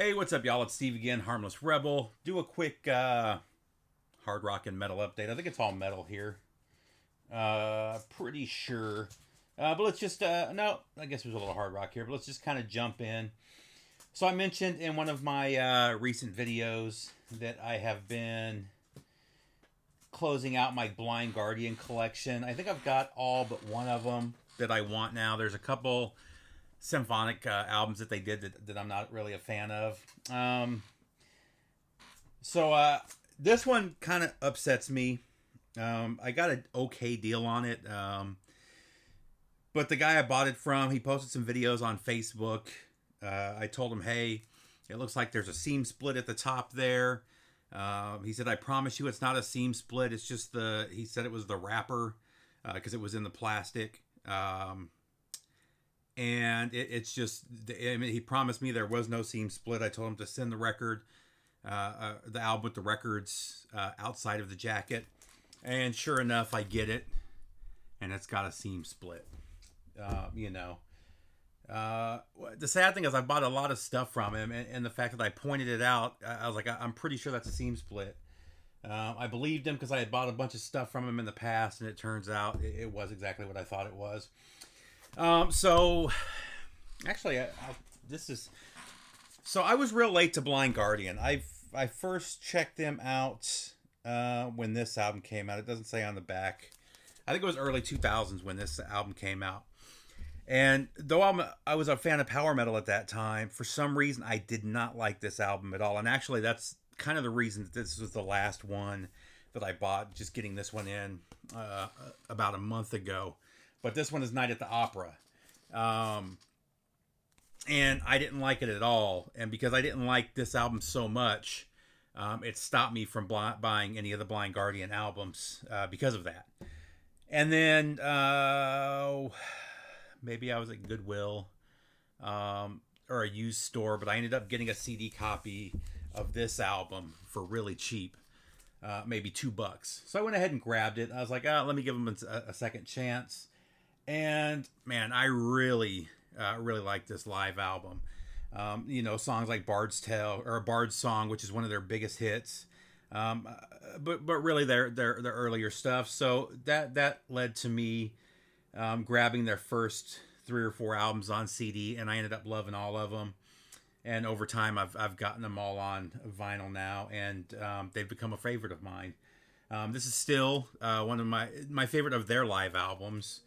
Hey, what's up, y'all? It's Steve again, Harmless Rebel. Do a quick hard rock and metal update. I think it's all metal here. Pretty sure. But let's just, no, I guess there's a little hard rock here, but let's just kind of jump in. So I mentioned in one of my recent videos that I have been closing out my Blind Guardian collection. I think I've got all but one of them that I want now. There's a couple symphonic albums that they did that I'm not really a fan of. So this one kind of upsets me. I got an okay deal on it. But the guy I bought it from, he posted some videos on Facebook. I told him, hey, it looks like there's a seam split at the top there. He said, I promise you it's not a seam split. It's just he said it was the wrapper because it was in the plastic. And it's just, I mean, he promised me there was no seam split. I told him to send the record, the album with the records outside of the jacket. And sure enough, I get it. And it's got a seam split. The sad thing is I bought a lot of stuff from him. And the fact that I pointed it out, I was like, I'm pretty sure that's a seam split. I believed him because I had bought a bunch of stuff from him in the past. And it turns out it was exactly what I thought it was. So actually, so I was real late to Blind Guardian. I first checked them out when this album came out. It doesn't say on the back. I think it was early 2000s when this album came out. And though I was a fan of power metal at that time, for some reason I did not like this album at all. And actually, that's kind of the reason that this was the last one that I bought. Just getting this one in about a month ago. But this one is Night at the Opera. And I didn't like it at all. And because I didn't like this album so much, it stopped me from buying any of the Blind Guardian albums because of that. And then maybe I was at Goodwill or a used store, but I ended up getting a CD copy of this album for really cheap. Maybe $2. So I went ahead and grabbed it. I was like, let me give them a second chance. And man, I really like this live album. Songs like Bard's Tale or Bard's Song, which is one of their biggest hits. But really their earlier stuff. So that led to me grabbing their first 3 or 4 albums on CD, and I ended up loving all of them. And over time, I've gotten them all on vinyl now, and they've become a favorite of mine. This is still one of my favorite of their live albums.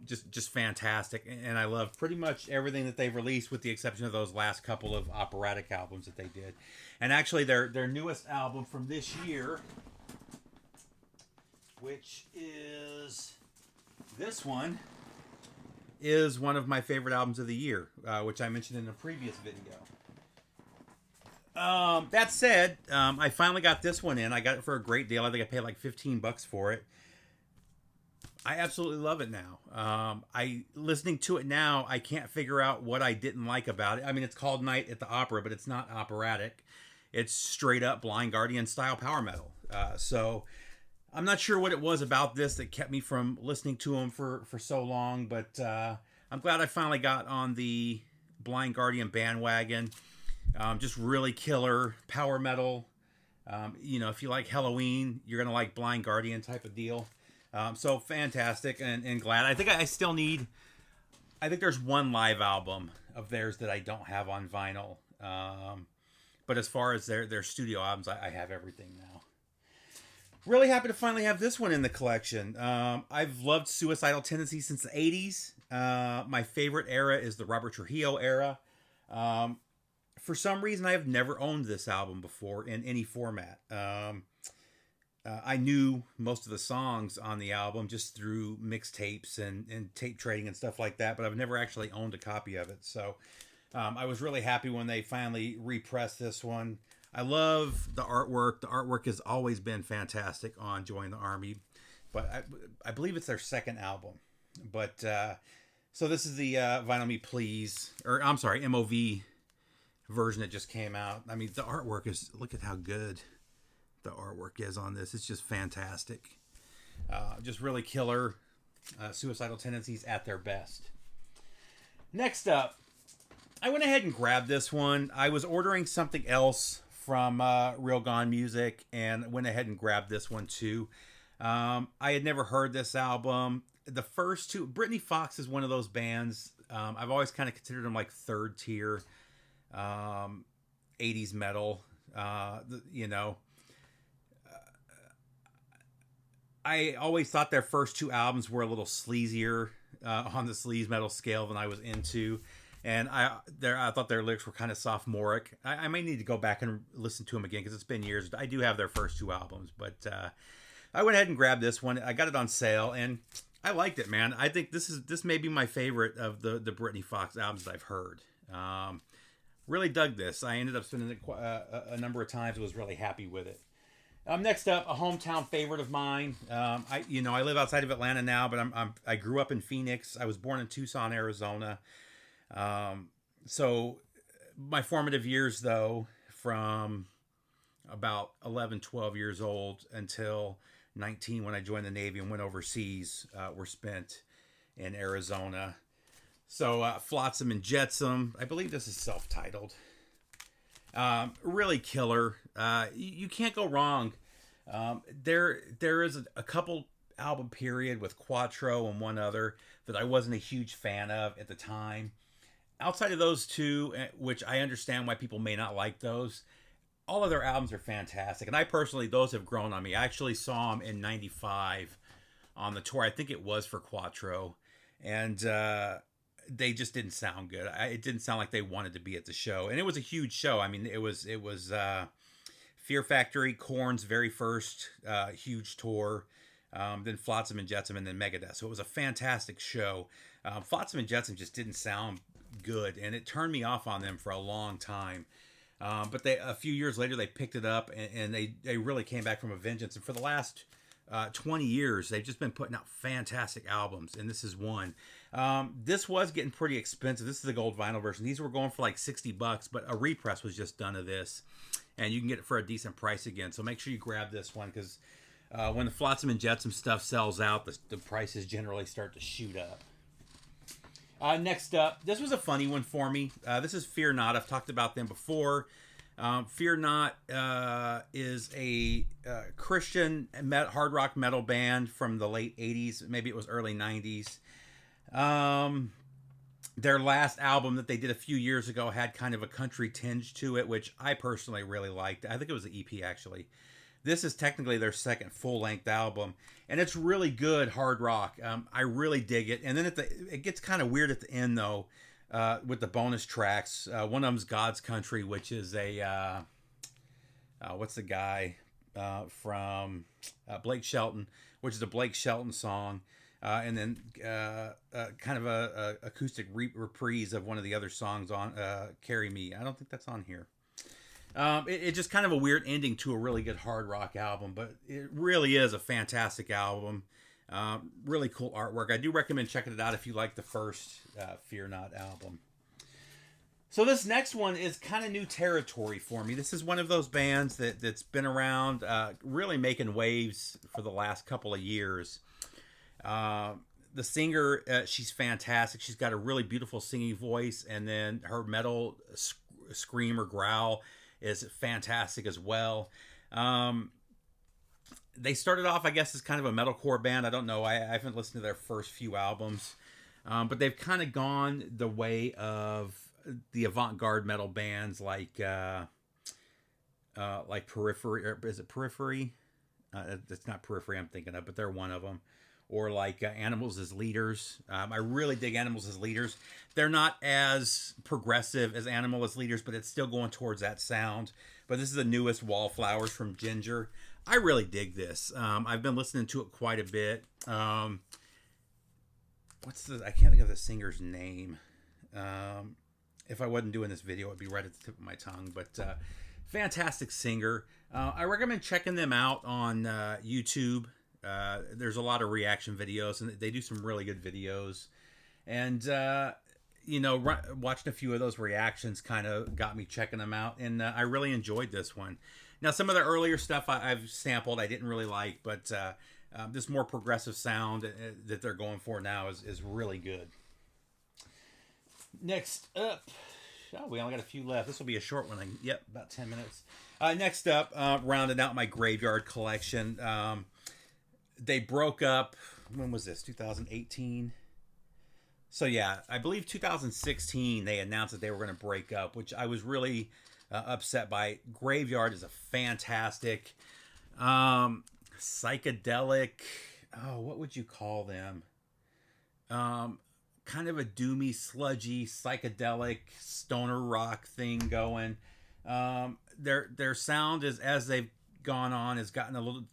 Just fantastic, and I love pretty much everything that they've released with the exception of those last couple of operatic albums that they did. And actually their newest album from this year, which is this one, is one of my favorite albums of the year, which I mentioned in a previous video. That said, I finally got this one in. I got it for a great deal. I think I paid like $15 for it. I absolutely love it now. Listening to it now, I can't figure out what I didn't like about it. I mean, it's called Night at the Opera, but it's not operatic. It's straight up Blind Guardian style power metal. So I'm not sure what it was about this that kept me from listening to them for so long, but I'm glad I finally got on the Blind Guardian bandwagon. Just really killer power metal. If you like Halloween, you're going to like Blind Guardian type of deal. So fantastic and glad. I think I still need, I think there's one live album of theirs that I don't have on vinyl. But as far as their studio albums, I have everything now. Really happy to finally have this one in the collection. I've loved Suicidal Tendencies since the 80s. My favorite era is the Robert Trujillo era. For some reason, I have never owned this album before in any format. I knew most of the songs on the album just through mixtapes and tape trading and stuff like that, but I've never actually owned a copy of it. So I was really happy when they finally repressed this one. I love the artwork. The artwork has always been fantastic on Join the Army, but I believe it's their second album. But so this is the Vinyl Me Please, or I'm sorry, MOV version that just came out. I mean, the artwork is, look at how good the artwork is on this. It's just fantastic. Just really killer. Suicidal Tendencies at their best. Next up, I went ahead and grabbed this one. I was ordering something else from Real Gone Music and went ahead and grabbed this one too. I had never heard this album. The first two, Britny Fox is one of those bands. I've always kind of considered them like third tier 80s metal. You know, I always thought their first two albums were a little sleazier on the sleaze metal scale than I was into. And I thought their lyrics were kind of sophomoric. I may need to go back and listen to them again because it's been years. I do have their first two albums, but I went ahead and grabbed this one. I got it on sale, and I liked it, man. I think this may be my favorite of the Britny Fox albums that I've heard. Really dug this. I ended up spending it a number of times. I was really happy with it. Next up, a hometown favorite of mine. I live outside of Atlanta now, but I grew up in Phoenix. I was born in Tucson, Arizona. So my formative years, though, from about 11, 12 years old until 19 when I joined the Navy and went overseas, were spent in Arizona. So Flotsam and Jetsam, I believe this is self-titled. Really killer. You can't go wrong. There is a couple album period with Quattro and one other that I wasn't a huge fan of at the time. Outside of those two, which I understand why people may not like those, all of their albums are fantastic. And I personally, those have grown on me. I actually saw them in 95 on the tour. I think it was for Quattro. And they just didn't sound good. It didn't sound like they wanted to be at the show. And it was a huge show. I mean, it was Fear Factory, Korn's very first huge tour. Then Flotsam and Jetsam, and then Megadeth. So it was a fantastic show. Flotsam and Jetsam just didn't sound good, and it turned me off on them for a long time. But a few years later, they picked it up, and they really came back from a vengeance. And for the last 20 years, they've just been putting out fantastic albums, and this is one. This was getting pretty expensive. This is the gold vinyl version. These were going for like $60, but a repress was just done of this, and you can get it for a decent price again. So make sure you grab this one, because when the Flotsam and Jetsam stuff sells out, the prices generally start to shoot up. Next up, this was a funny one for me. This is Fear Not. I've talked about them before. Fear Not is a Christian hard rock metal band from the late 80s. Maybe it was early 90s. Their last album that they did a few years ago had kind of a country tinge to it, which I personally really liked. I think it was an EP, actually. This is technically their second full-length album, and it's really good hard rock. I really dig it. And then it gets kind of weird at the end, though, with the bonus tracks. One of them's God's Country, which is a what's the guy from Blake Shelton, which is a Blake Shelton song, and then kind of a acoustic reprise of one of the other songs on Carry Me. I don't think that's on here. It's just kind of a weird ending to a really good hard rock album, but it really is a fantastic album. Really cool artwork. I do recommend checking it out if you like the first Fear Not album. So this next one is kind of new territory for me. This is one of those bands that's been around, really making waves for the last couple of years. The singer, she's fantastic. She's got a really beautiful singing voice, and then her metal scream or growl is fantastic as well. They started off, I guess, as kind of a metalcore band. I don't know. I haven't listened to their first few albums. But they've kind of gone the way of the avant-garde metal bands like Periphery. Or is it Periphery? It's not Periphery I'm thinking of, but they're one of them. Or like Animals as Leaders. I really dig Animals as Leaders. They're not as progressive as Animal as Leaders, but it's still going towards that sound. But this is the newest, Wallflowers from Ginger. I really dig this. I've been listening to it quite a bit. I can't think of the singer's name. If I wasn't doing this video, it'd be right at the tip of my tongue. But fantastic singer. I recommend checking them out on YouTube. There's a lot of reaction videos, and they do some really good videos. And, watching a few of those reactions kind of got me checking them out. And I really enjoyed this one. Now, some of the earlier stuff I've sampled I didn't really like, but this more progressive sound that they're going for now is really good. Next up, Oh, we only got a few left. This will be a short one. Yep, about 10 minutes. Next up, rounding out my graveyard collection. They broke up. When was this? 2018. So yeah, I believe 2016 they announced that they were going to break up, which I was really upset by. Graveyard is a fantastic psychedelic. Oh, what would you call them? Kind of a doomy, sludgy, psychedelic stoner rock thing going. Their sound is, as they've gone on, has gotten a little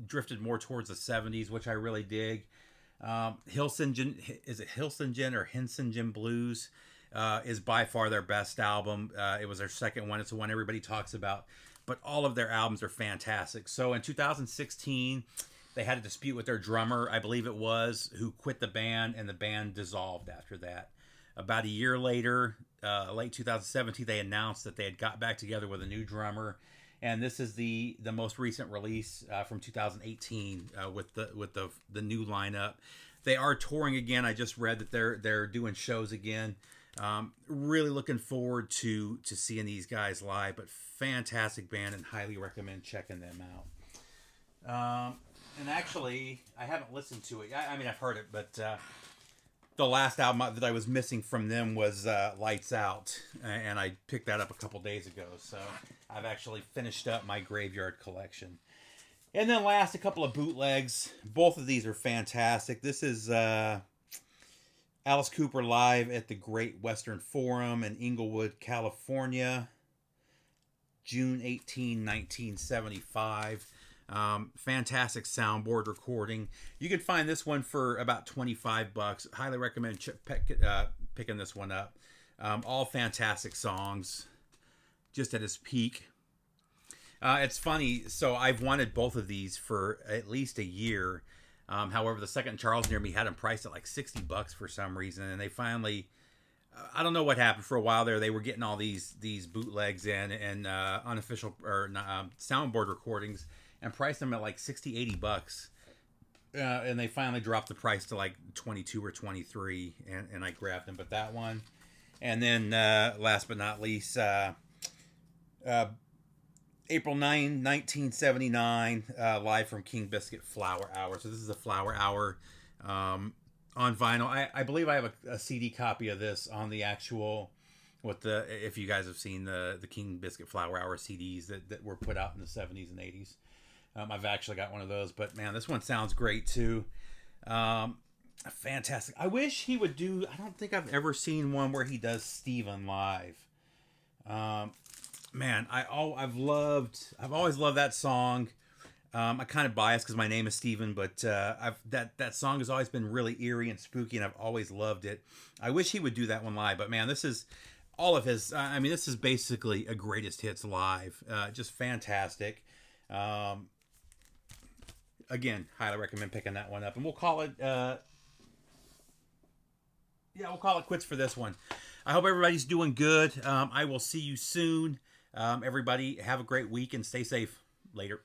drifted more towards the 70s, which I really dig. Helsingen, is it Helsingen or Hensingen Blues? Is by far their best album. It was their second one. It's the one everybody talks about. But all of their albums are fantastic. So in 2016, they had a dispute with their drummer, I believe it was, who quit the band, and the band dissolved after that. About a year later, late 2017, they announced that they had got back together with a new drummer. And this is the most recent release from 2018 with the new lineup. They are touring again. I just read that they're doing shows again. Really looking forward to seeing these guys live. But fantastic band, and highly recommend checking them out. And actually, I haven't listened to it. I mean, I've heard it, but the last album that I was missing from them was Lights Out, and I picked that up a couple days ago. So I've actually finished up my graveyard collection. And then last, a couple of bootlegs. Both of these are fantastic. This is Alice Cooper live at the Great Western Forum in Inglewood, California, June 18, 1975. Fantastic soundboard recording. You can find this one for about $25. Highly recommend picking this one up. All fantastic songs, just at its peak. It's funny. So I've wanted both of these for at least a year. However, the second Charles near me had them priced at like $60 for some reason, and they finally. I don't know what happened. For a while there, they were getting all these bootlegs in and unofficial or soundboard recordings, and priced them at like $60-$80. And they finally dropped the price to like 22 or 23, and I grabbed them. But that one, and then last but not least, April 9, 1979, live from King Biscuit Flower Hour. So this is a Flower Hour on vinyl. I believe I have a CD copy of this on the actual, if you guys have seen the King Biscuit Flower Hour CDs that were put out in the 70s and 80s. I've actually got one of those, but man, this one sounds great too. Fantastic. I wish he would do, I don't think I've ever seen one where he does Steven live. Man, I've always loved that song. I'm kind of biased because my name is Steven, but that song has always been really eerie and spooky, and I've always loved it. I wish he would do that one live, but man, this is all of his. I mean, this is basically a greatest hits live. Just fantastic. Again, highly recommend picking that one up, and we'll call it. We'll call it quits for this one. I hope everybody's doing good. I will see you soon. Everybody, have a great week and stay safe. Later.